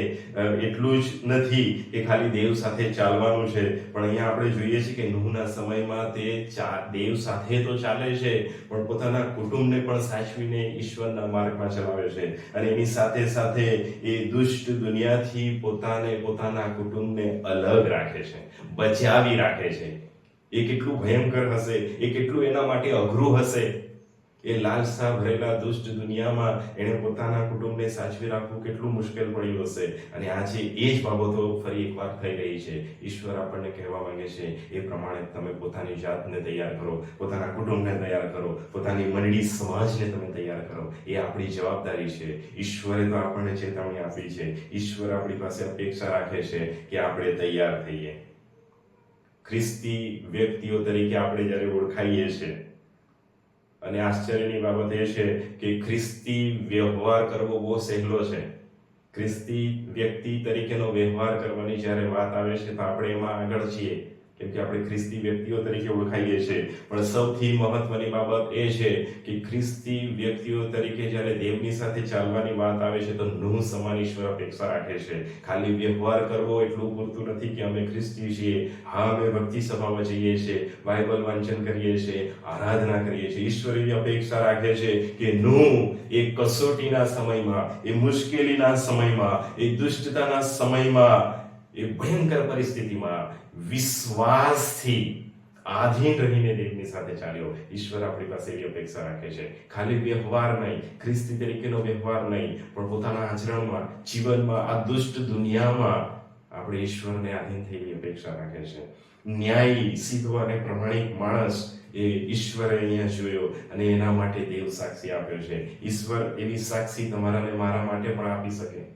એટલું જ નથી કે ખાલી દેવ સાથે ચાલવાનું છે, પણ અહીંયા આપણે જોઈએ છીએ કે નૂહના સમયમાં તે દેવ સાથે તો ચાલે છે પણ પોતાના કુટુંબને પણ સાચવીને ઈશ્વરના માર્ગમાં ચલાવે છે. અને એની સાથે સાથે એ દુષ્ટ દુનિયાથી પોતાના કુટુંબને અલગ રાખે છે, બચાવી રાખે છે. એ કેટલું ભયંકર હશે, એ કેટલું એના માટે અઘરું હશે એ લાલસા ભરેલા દુષ્ટ દુનિયામાં એણે પોતાના કુટુંબને સાચવી રાખવું કેટલું મુશ્કેલ પડ્યું હશે. અને આજે એ જ બાબતો ફરી એકવાર થઈ રહી છે. ઈશ્વર આપણને કહેવા માંગે છે એ પ્રમાણે તમે પોતાની જાતને તૈયાર કરો, પોતાના કુટુંબને તૈયાર કરો, પોતાની મંડળી સમાજને તમે તૈયાર કરો. એ આપણી જવાબદારી છે. ઈશ્વરે તો આપણને ચેતવણી આપી છે. ઈશ્વર આપણી પાસે અપેક્ષા રાખે છે કે આપણે તૈયાર થઈએ. ખ્રિસ્તી વ્યક્તિઓ તરીકે આપણે જ્યારે ઓળખાઈએ છીએ, અને આશ્ચર્યની બાબત એ છે કે ખ્રિસ્તી વ્યવહાર કરવો બહુ સહેલો છે. ખ્રિસ્તી વ્યક્તિ તરીકેનો વ્યવહાર કરવાની જ્યારે વાત આવે છે તો આપણે એમાં આગળ છીએ, કેમ કે આપણે ખ્રિસ્તી વ્યક્તિઓ તરીકે ઓળખાઈએ છીએ. પણ સૌથી મહત્વની બાબત એ છે કે ખ્રિસ્તી વ્યક્તિઓ તરીકે જ્યારે દેવની સાથે ચાલવાની વાત આવે છે તો નૂહ સમાન ઈશ્વર અપેક્ષા રાખે છે. ખાલી વ્યવહાર કરવો એટલું પૂરતું નથી કે અમે ખ્રિસ્તી છીએ, હા અમે ભક્તિ સભામાં જઈએ છીએ, બાઇબલ વાંચન કરીએ છીએ, આરાધના કરીએ છીએ. ઈશ્વર એવી અપેક્ષા રાખે છે કે નૂહ એ કસોટીના સમયમાં, એ મુશ્કેલીના સમયમાં, એ દુષ્ટતાના સમયમાં, એ ભયંકર પરિસ્થિતિમાં વિશ્વાસથી આધીન રહીને દેવની સાથે ચાલ્યો. ઈશ્વર આપણી પાસે એવી અપેક્ષા રાખે છે. ખાલી વ્યવહાર નહીં, ખ્રિસ્તી તરીકેનો વ્યવહાર નહીં, પણ પોતાના આચરણમાં, જીવનમાં, આ દુષ્ટ દુનિયામાં આપણે ઈશ્વરને આધીન થઈને અપેક્ષા રાખે છે. ન્યાયી, સીધો અને પ્રમાણિક માણસ એ ઈશ્વરે અહીંયા જોયો અને એના માટે દેવ સાક્ષી આપ્યો છે. ઈશ્વર એવી સાક્ષી તમારા ને મારા માટે પણ આપી શકે,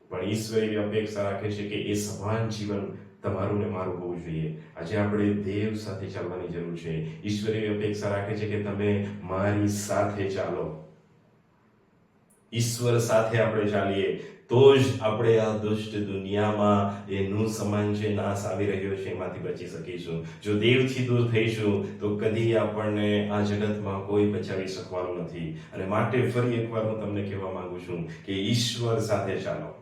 પણ ઈશ્વર એવી અપેક્ષા રાખે છે કે એ સમાન જીવન તમારું ને મારું હોવું જોઈએ. આજે આપણે દેવ સાથે ચાલવાની જરૂર છે. ઈશ્વર એવી અપેક્ષા રાખે છે કે તમે મારી સાથે ચાલો. ઈશ્વર સાથે આપણે ચાલીએ તો જ આપણે આ દુષ્ટ દુનિયામાં એ નૂહ સમાન જે નાશ આવી રહ્યો છે એમાંથી બચી શકીશું. જો દેવથી દૂર થઈશું તો કદી આપણને આ જગતમાં કોઈ બચાવી શકવાનું નથી. અને માટે ફરી એકવાર હું તમને કહેવા માંગુ છું કે ઈશ્વર સાથે ચાલો,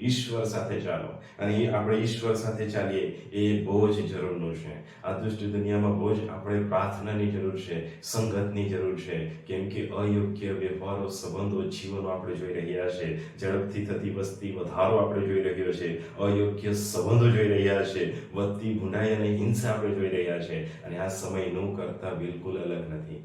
ઈશ્વર સાથે ચાલો. અને આપણે ઈશ્વર સાથે ચાલીએ એ બહુ જ જરૂરનું છે. આ દુષ્ટ દુનિયામાં બહુ જ આપણે પ્રાર્થનાની જરૂર છે, સંગતની જરૂર છે, કેમ કે અયોગ્ય વ્યવહારો, સંબંધો, જીવનો આપણે જોઈ રહ્યા છે. ઝડપથી થતી વસ્તી વધારો આપણે જોઈ રહ્યો છે, અયોગ્ય સંબંધો જોઈ રહ્યા છે, વધતી ભૂંડાઈ અને હિંસા આપણે જોઈ રહ્યા છે. અને આ સમયનું કરતા બિલકુલ અલગ નથી,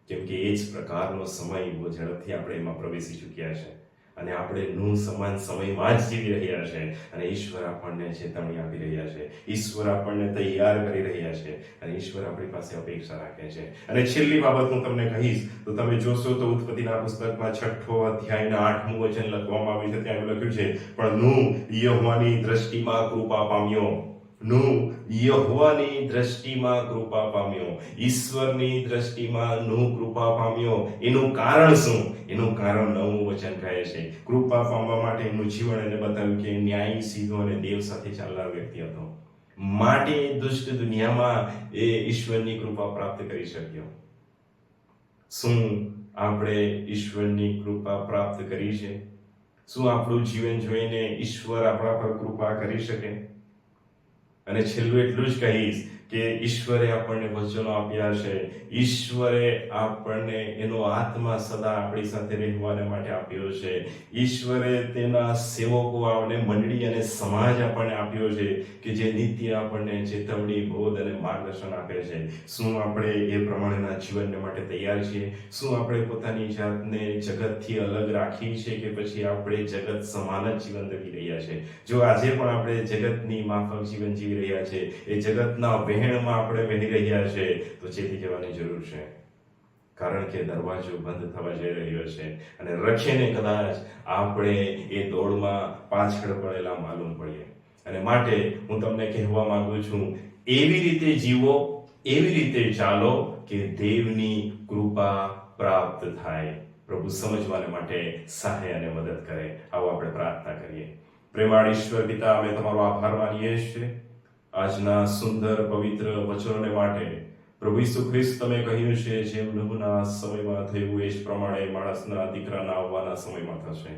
કેમ કે એ જ પ્રકારનો સમય બહુ ઝડપથી આપણે એમાં પ્રવેશી ચૂક્યા છે. અને આપણે નૂહ સમાન સમયમાં જ જીવી રહ્યા છે. અને ઈશ્વર આપણને ચેતવણી આપી રહ્યા છે, ઈશ્વર આપણને તૈયાર કરી રહ્યા છે, અને ઈશ્વર આપણી પાસે અપેક્ષા રાખે છે. અને છેલ્લી બાબત હું તમને કહીશ તો તમે જોશો તો ઉત્પત્તિના પુસ્તકમાં 6 અધ્યાયના 8મું વચન લખવામાં આવ્યું છે. ત્યાં એવું લખ્યું છે, પણ નૂહ યહોવાની દ્રષ્ટિમાં કૃપા પામ્યો. નૂહ યહોવાની દ્રષ્ટિમાં કૃપા પામ્યો. ઈશ્વરની દ્રષ્ટિમાં નૂહ કૃપા પામ્યો. એનું કારણ શું? એનું કારણ 9મું વચન કહે છે. કૃપા પામવા માટે એનું જીવન એને બતાવ્યું કે ન્યાયી, સીધો અને દેવ સાથે ચાલનાર વ્યક્તિ હતો. માટે દુષ્ટ દુનિયામાં એ ઈશ્વરની કૃપા પ્રાપ્ત કરી શક્યો. શું આપણે ઈશ્વરની કૃપા પ્રાપ્ત કરી છે? શું આપણું જીવન જોઈને ઈશ્વર આપણા પર કૃપા કરી શકે? અને છેલ્લું એટલું જ કહીશ કે ઈશ્વરે આપણને વચનો આપ્યા છે. ઈશ્વરે આપણને એનો આત્મા સદા આપણી સાથે રહેવાને માટે આપ્યો છે. ઈશ્વરે તેના સેવકો અને મંડળી અને સમાજ આપણને આપ્યો છે કે જે નિત્ય આપણને ચેતવણી, બોધ અને માર્ગદર્શન આપે છે. શું આપણે એ પ્રમાણેના જીવનને માટે તૈયાર છીએ? શું આપણે પોતાની જાતને જગતથી અલગ રાખી છે કે પછી આપણે જગત સમાન જ જીવન જીવી રહ્યા છે? જો આજે પણ આપણે જગતની માફક જીવન જીવી રહ્યા છે, એ જગતના વહેણમાં આપણે વહી રહ્યા છે, તો ચેતી જવાની જરૂર છે. કારણ કે દરવાજો બંધ થવા જઈ રહ્યો છે અને રખીને કદાચ આપણે એ દોડમાં પાછળ પડેલા માલુમ પડીએ. અને માટે હું તમને કહેવા માંગુ છું, એવી રીતે જીવો, એવી રીતે ચાલો કે દેવની કૃપા પ્રાપ્ત થાય. પ્રભુ સમજવાને માટે સહાય અને મદદ કરે. આવો આપણે પ્રાર્થના કરીએ. પ્રેમાળ ઈશ્વર પિતા, અમે તમારો આભાર માનીએ છીએ આજના સુંદર પવિત્ર વચનોને માટે. પ્રભુ ઈસુ ખ્રિસ્ત, તમે કહ્યું છે જેમ નૂહના સમયમાં થયું એ જ પ્રમાણે માણસના દીકરાના આવવાના સમયમાં થશે.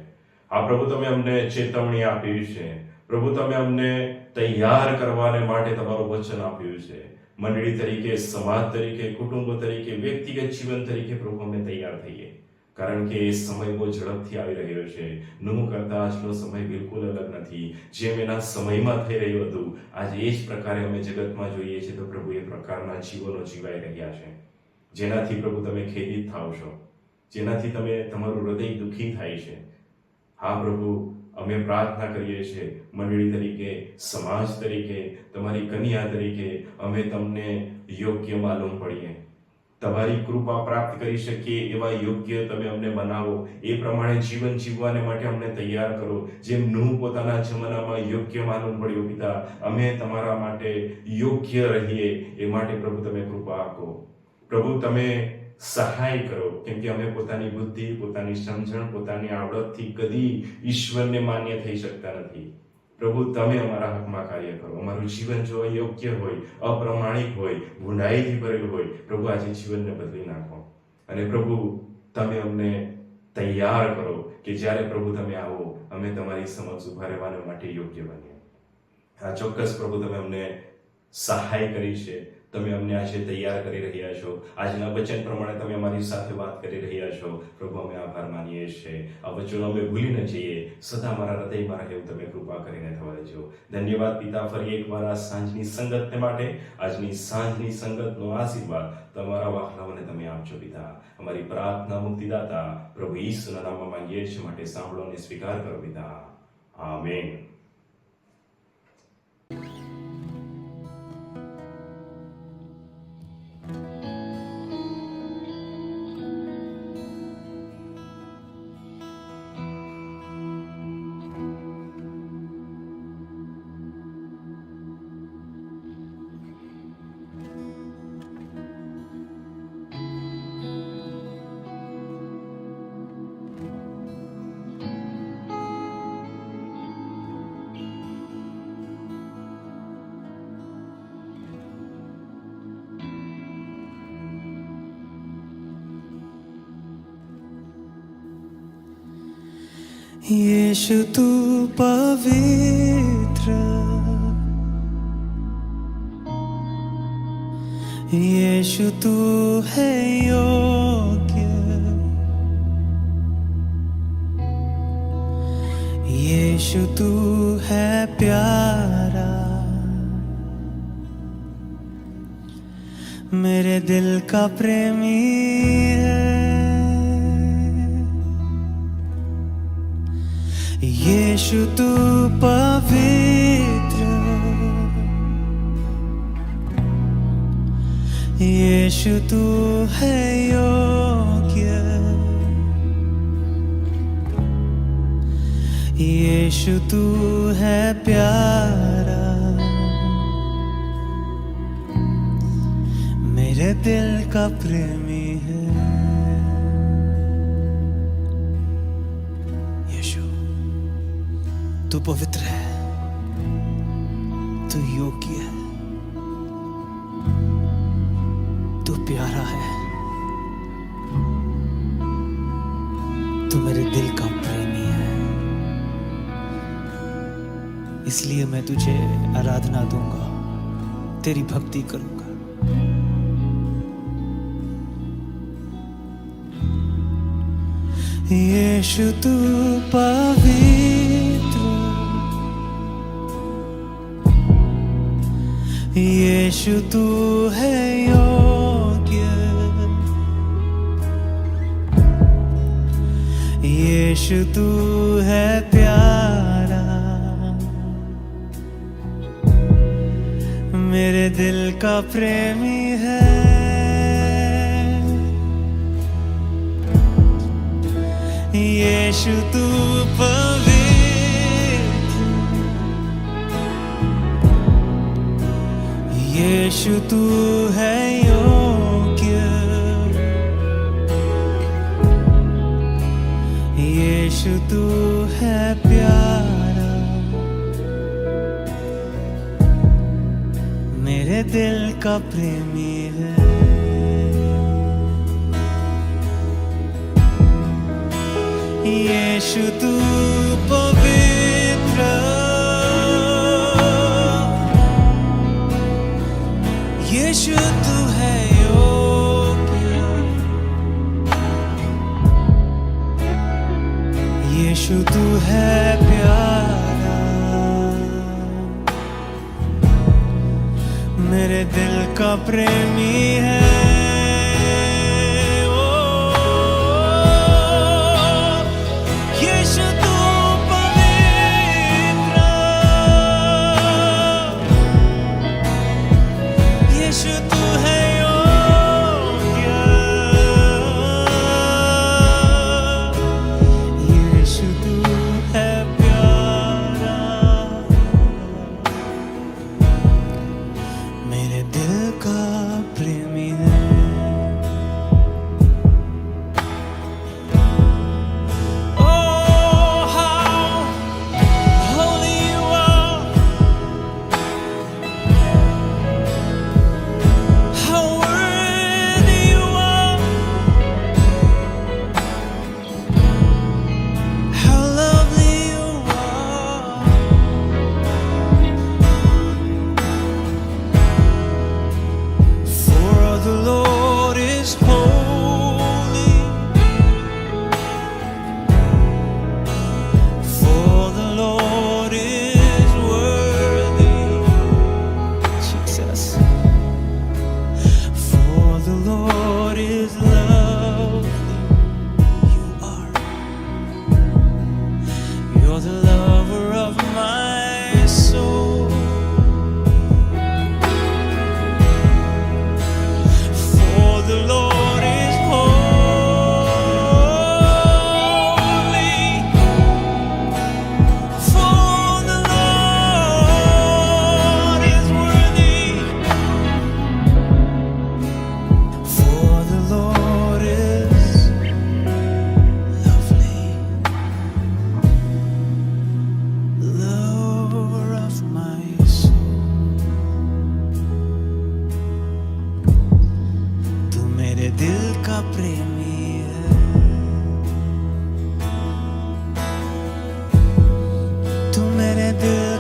આ પ્રભુ તમે અમને ચેતવણી આપી છે. પ્રભુ તમે અમને તૈયાર કરવાને માટે તમારું વચન આપ્યું છે. મંડળી તરીકે, સમાજ તરીકે, કુટુંબ તરીકે, વ્યક્તિગત જીવન તરીકે પ્રભુ અમે તૈયાર થઈએ. કારણ કે એ સમય બહુ ઝડપથી આવી રહ્યો છે. નૂહ કરતા આજનો સમય બિલકુલ અલગ નથી. જેમ એના સમયમાં થઈ રહ્યું હતું, આજે એ જ પ્રકારે અમે જગતમાં જોઈએ છીએ તો પ્રભુ એ પ્રકારના જીવનો જીવાઈ રહ્યા છે. જેનાથી પ્રભુ તમે ખેદિત થાવ છો, જેનાથી તમારું હૃદય દુઃખી થાય છે. હા પ્રભુ, અમે પ્રાર્થના કરીએ છીએ મંડળી તરીકે, સમાજ તરીકે, તમારી કન્યા તરીકે અમે તમને યોગ્ય માલુમ પડીએ, તમારી કૃપા પ્રાપ્ત કરી શકીએ એવા યોગ્ય તમે અમને બનાવો, એ પ્રમાણે જીવન જીવવાને માટે અમને તૈયાર કરો. જેમ નૂહ પોતાના જમાનામાં યોગ્ય માલુમ પડ્યો પિતા, અમે તમારા માટે યોગ્ય રહીએ એ માટે પ્રભુ તમે કૃપા આપો. પ્રભુ તમે સહાય કરો, કેમ કે અમે પોતાની બુદ્ધિ, પોતાની સમજણ, પોતાની આવડતથી કદી ઈશ્વરને માન્ય થઈ શકતા નથી. પ્રભુ તમે અમારા હકમાં કાર્ય કરો. અમારું જીવન જો અયોગ્ય હોય, અપ્રમાણિક હોય, ગુંડાઈથી ભરેલું હોય, પ્રભુ આજે જીવનને બદલી નાખો. અને પ્રભુ તમે અમને તૈયાર કરો કે જ્યારે પ્રભુ તમે આવો, અમે તમારી સમક્ષ ઉભા રહેવાને માટે યોગ્ય બનીએ. આ ચોક્કસ પ્રભુ તમે અમને સહાય કરી છે, તમે અમને આજે તૈયાર કરી રહ્યા છો. આજના વચન પ્રમાણે તમે અમારી સાથે વાત કરી રહ્યા છો. પ્રભુ અમે આભાર માનીએ છીએ. આ વચનો અમે ભૂલી ન જઈએ, સદા અમારા હૃદયમાં રહે એવું તમે કૃપા કરીને થવા દેજો. ધન્યવાદ પિતા ફરી એકવાર આ સાંજની સંગતને માટે. આજની સાંજની સંગતનો આશીર્વાદ તમારા વહાલાઓને તમે આપજો પિતા. અમારી પ્રાર્થના મુક્તિદાતા પ્રભુ ઈસુના નામમાં માંગીએ છીએ, માટે સાંભળો અને સ્વીકાર કરો પિતા. આમેન. यीशु तू पवित्र, यीशु तू है योग्य, यीशु तू है प्यारा, मेरे दिल का प्रेमी है. यीशु तू पवित्र, यीशु तू है योग्य, यीशु तू है प्यारा, मेरे दिल का प्रेमी है. तू पवित्र है, तू योग्य है, तू प्यारा है, तू मेरे दिल का प्रेमी है. इसलिए मैं तुझे आराधना दूंगा, तेरी भक्ति करूंगा. यीशु तू पवित्र, यीशु तू है योग्य, यीशु तू है प्यारा, मेरे दिल का प्रेमी है. यीशु तू पवित्र, यीशु तू है योग्य, यीशु तू है प्यारा, मेरे दिल का प्रेमी है. यीशु तू पवित्र, यीशु तू है योग्य, यीशु तू है प्यारा, मेरे दिल का प्रेमी है.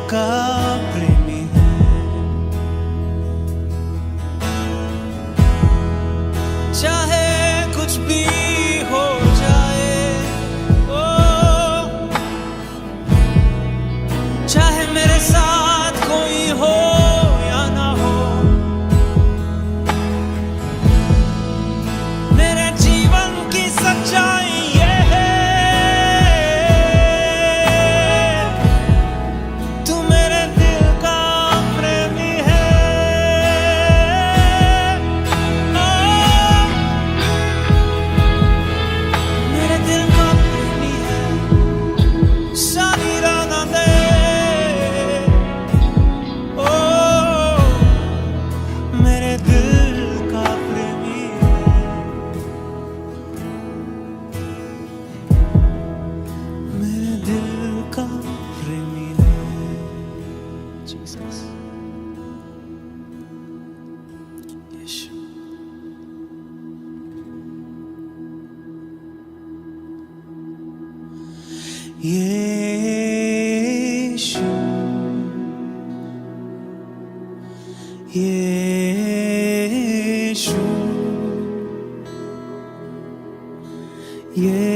का प्रेमी है। चाहे कुछ भी हो जाए, ओ चाहे मेरे साथ कोई हो या ना हो, मेरे जीवन की सच्चाई ये है, तू मेरे दिल का प्रेमी है। ओ, मेरे दिल का प्रेमी है, शादी रहना दे। ओ, मेरे दिल का प्रेमी है, मेरे दिल का प्रेमी है। जीसस, यीशु। यीशु, यीशु, यीशु,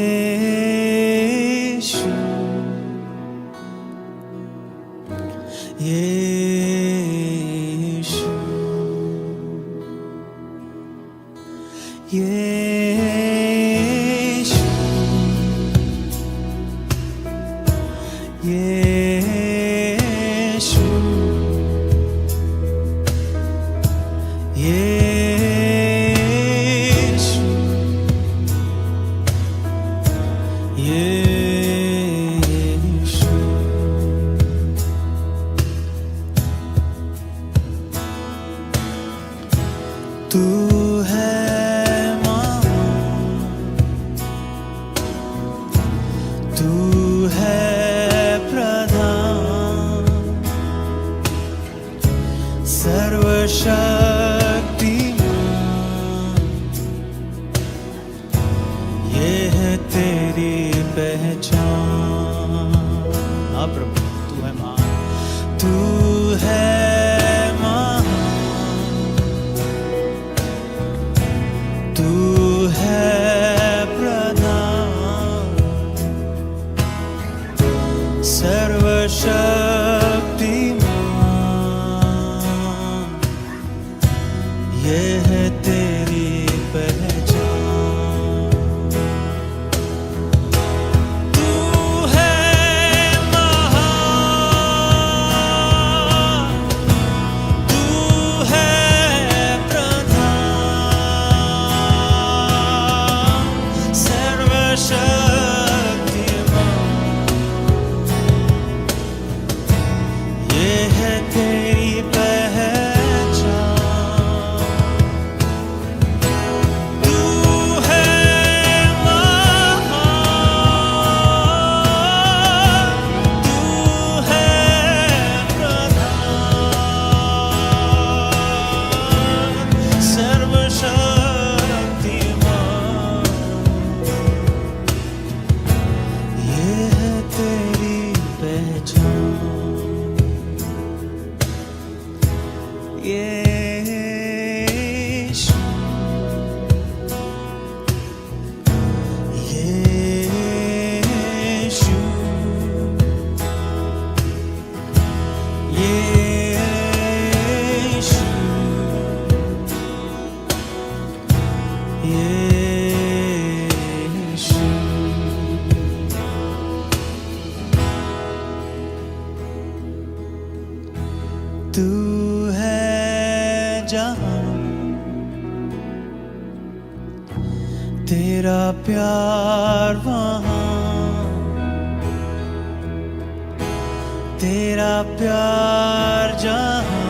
यीशु, यीशु, यीशु, यीशु, यीशु। तू है महान, तू है प्रधान, सर्वशक्तिमान, ये है तेरी पहचान। हाँ प्रभु, तू है महान, तू है महान, तू है प्रधान, सर्वशक्तिमान, ये है तेरी पहचान। तू है महान, तू है प्रधान, सर्वशक्तिमान, ये है तेरी पहचान। तू है महान, तू है प्रधान, सर्वशक्तिमान, ये है तेरी पहचान। यीशु, यीशु, यीशु, यीशु। तू है जहां, तेरा प्यार वहां, तेरा प्यार जहां,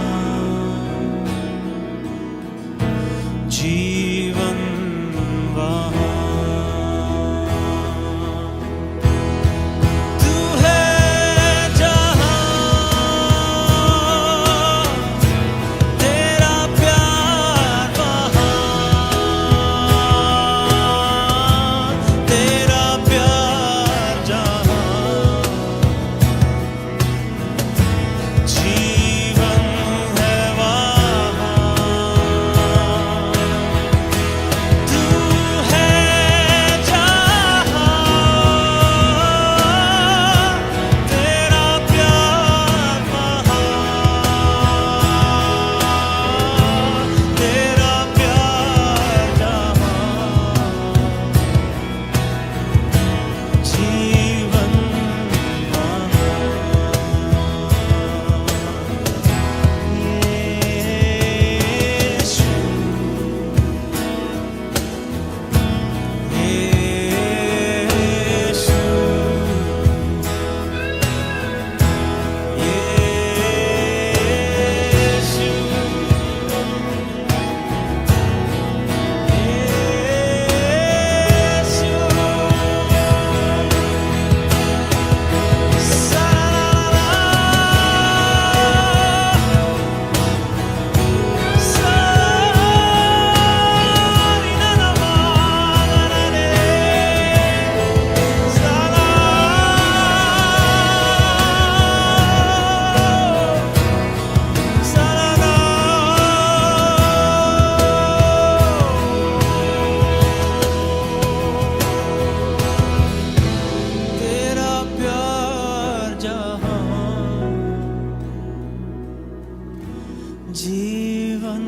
जीवन वहां। तू है जहां, तेरा प्यार वहां, तेरा प्यार जहां, जीवन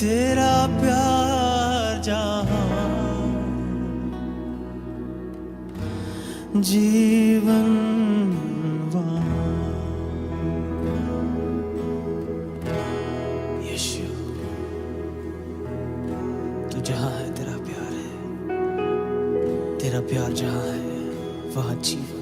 तेरा प्यार जहां जीवन यीशु तू जहां है तेरा प्यार है, तेरा प्यार जहां है वहां जीवन।